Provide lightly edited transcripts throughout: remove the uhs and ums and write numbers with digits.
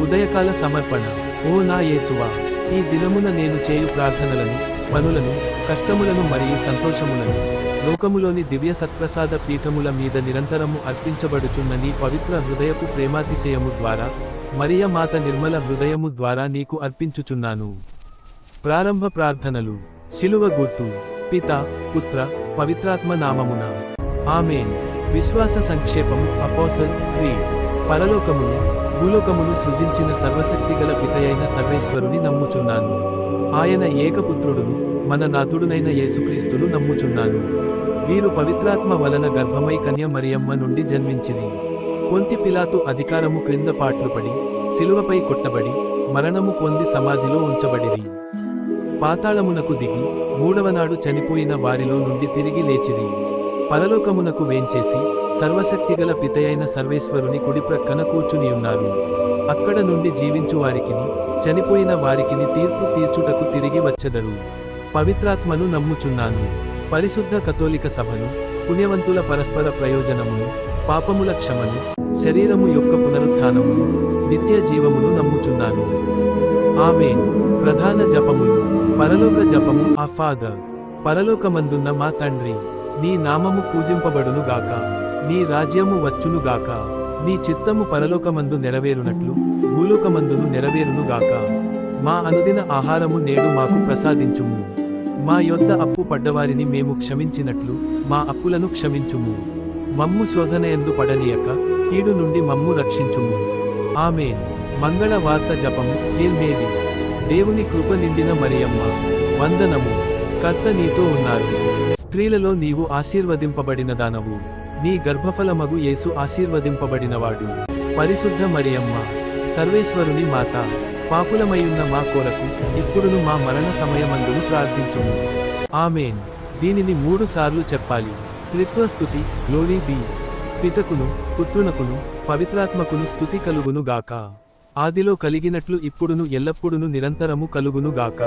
ఉదయకాల సమర్పణ. ఓ నా యేసువా, ఈ దినమున నేను చేయు ప్రార్థనలను, పనులను, కష్టములను మరియు సంతోషములను లోకములోని దివ్య సత్ప్రసాద పీఠముల మీద నిరంతరము అర్పించబడుచున్న నీ పవిత్ర హృదయపు ప్రేమాతిశయము ద్వారా, మరియ మాత నిర్మల హృదయము ద్వారా నీకు అర్పించుచున్నాను. ప్రారంభ ప్రార్థనలు. శిలువ గుర్తు. పిత, పుత్ర, పవిత్రాత్మ నామమున ఆమేన్. విశ్వాస సంక్షేపము. Apostles creed. పరలోకమును, భూలోకమును సృజించిన సర్వశక్తిగల పితయైన సర్వేశ్వరుని నమ్ముచున్నాను. ఆయన ఏకపుత్రుడును, మన నాథుడునైన యేసుక్రీస్తును నమ్ముచున్నాను. వీరు పవిత్రాత్మ వలన గర్భమై కన్య మరియమ్మ నుండి జన్మించిరి. పొంతి పిలాతు అధికారము క్రింద పాట్లుపడి, శిలువపై కొట్టబడి, మరణము పొంది సమాధిలో ఉంచబడిరి. పాతాళమునకు దిగి, మూడవనాడు చనిపోయిన వారిలో నుండి తిరిగి లేచిరి. పరలోకమునకు వేంచేసి, సర్వశక్తిగల పితయైన సర్వేశ్వరుని కుడిప్రక్కన కూర్చునియున్నారు. అక్కడ నుండి జీవించు వారికిని, చనిపోయిన వారికిని తీర్పు తీర్చుటకు తిరిగి వచ్చెదరు. పవిత్రాత్మను నమ్ముచున్నాను. పరిశుద్ధ కథోలిక సభను, పుణ్యవంతుల పరస్పర ప్రయోజనమును, పాపముల క్షమను, శరీరము యొక్క పునరుత్థానమును, నిత్య జీవమును నమ్ముచున్నాను. ఆమేన్. ప్రధాన జపములు. పరలోక జపము. ఆ ఫాదర్, పరలోకమందున్న మా తండ్రి, నీ నామము పూజింపబడును గాక, నీ రాజ్యము వచ్చును గాక, నీ చిత్తము పరలోకమందు నెరవేరునట్లు భూలోకమందును నెరవేరును గాక. మా అనుదిన ఆహారము నేడు మాకు ప్రసాదించుము. మా యొద్ద అప్పు పడ్డవారిని మేము క్షమించినట్లు మా అప్పులను క్షమించుము. మమ్ము శోధనయందు పడనీయక కీడు నుండి మమ్ము రక్షించుము. ఆమేన్. మంగళ వార్త జపము. హేల్ మేరీ, దేవుని కృప నిండిన మరియమ్మ, వందనము. కర్త నీతో ఉన్నారు. స్త్రీలలో నీవు ఆశీర్వదింపబడినదానవు. నీ గర్భఫలమగు యేసు ఆశీర్వదింపబడినవాడు. పరిశుద్ధ మరియమ్మ, సర్వేశ్వరుని మాత, పాపులమయున్న మా కొరకు ఇప్పుడును మా మరణ సమయమందును ప్రార్థించుము. ఆమేన్. దీనిని 3 సార్లు చెప్పాలి. త్రిత్వస్తుతి. Glory be. పితకును, పుత్రునకును, పవిత్రాత్మకును స్తుతి కలుగును గాక. ఆదిలో కలిగినట్లు ఇప్పుడును ఎల్లప్పుడును నిరంతరము కలుగును గాక.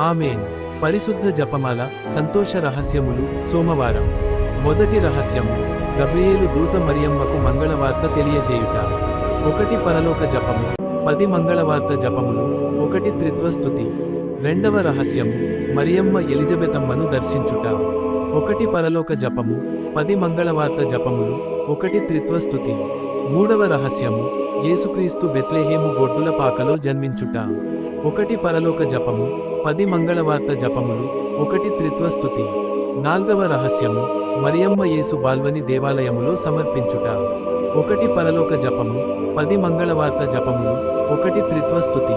ఆమేన్. పరిశుద్ధ జపమాల. సంతోష రహస్యములు. సోమవారం. మొదటి రహస్యము. గబ్రియేలు దూత మరియమ్మకు మంగళవార్త తెలియజేయుట. 1 పరలోక జపము. 10 మంగళవార్త జపములు. 1 త్రిత్వస్తుతి. రెండవ రహస్యము. మరియమ్మ ఎలిజబెతమ్మను దర్శించుట. 1 పరలోక జపము. 10 మంగళవార్త జపములు. 1 త్రిత్వస్తుతి. మూడవ రహస్యము. యేసుక్రీస్తు బెత్లెహేము గొడ్డుల పాకలో జన్మించుట. 1 పరలోక జపము. 10 మంగళవార్త జపములు. 1 త్రిత్వస్తుతి. నాల్గవ రహస్యము. మరియమ్మ యేసు బాల్వని దేవాలయములో సమర్పించుట. 1 పరలోక జపము. 10 మంగళవార్త జపములు. 1 త్రిత్వస్తుతి.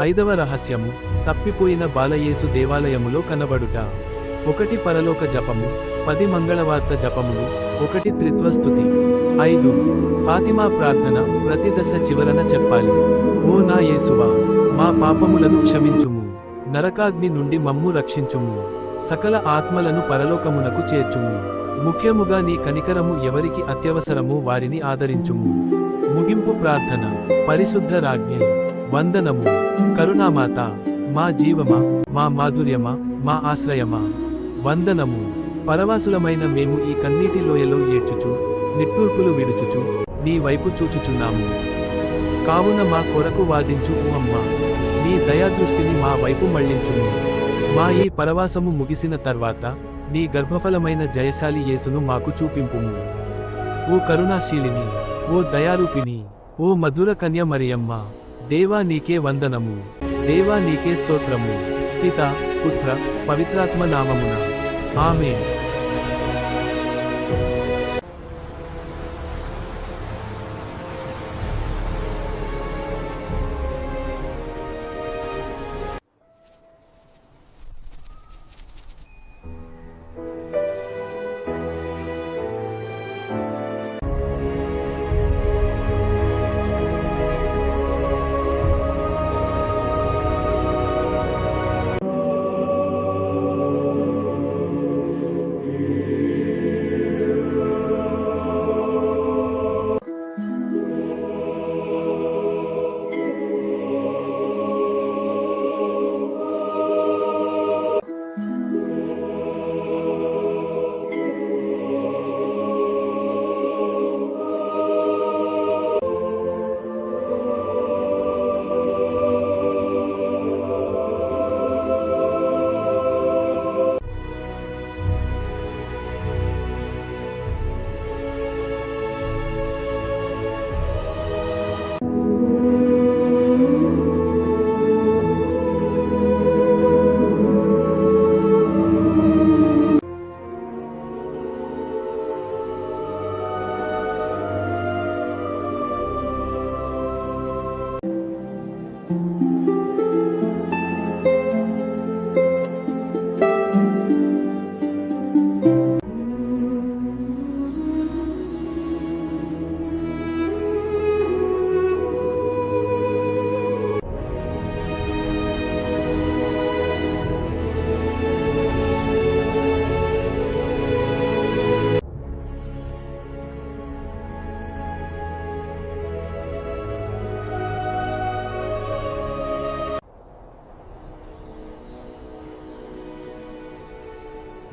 ఐదవ రహస్యము. తప్పిపోయిన బాలయేసు దేవాలయములో కనబడుట. 1 పరలోక జపము. 10 మంగళవార్త జపములు. 1 త్రిత్వస్తుతి. 5. ఫాతిమా ప్రార్థన. ప్రతి దశ చివరన చెప్పాలి. ఓ నా యేసువా, మా పాపములను క్షమించుము. నరకాగ్ని నుండి మమ్ము రక్షించుము. సకల ఆత్మలను పరలోకమునకు చేర్చుము. ముఖ్యముగా నీ కనికరము ఎవరికి అత్యవసరమో వారిని ఆదరించుము. ముగింపు ప్రార్థన. పరిశుద్ధ రాజ్ఞి, వందనము. కరుణామాత, మా జీవమా, మా మాధుర్యమా, మా ఆశ్రయమా, వందనము. పరవాసులమైన మేము ఈ కన్నీటి లోయలో ఏడ్చుచు, నిట్టూర్పులు విడుచుచు నీ వైపు చూచుచున్నాము. కావున మా కొరకు వాదించు ఓ అమ్మ. నీ దయాదృష్టిని మా వైపు మళ్లించుము. మా ఈ పరవాసము ముగిసిన తర్వాత నీ గర్భఫలమైన జయశాలి యేసును మాకు చూపింపుము. ఓ కరుణాశీలిని, ఓ దయారూపిణి, ఓ మధుర కన్య మరియమ్మ, దేవా నీకే వందనము, దేవా నీకే స్తోత్రము. పిత, పుత్ర, పవిత్రాత్మ నామమున ఆమేన్.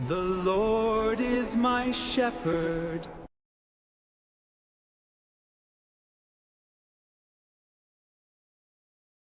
The Lord is my shepherd,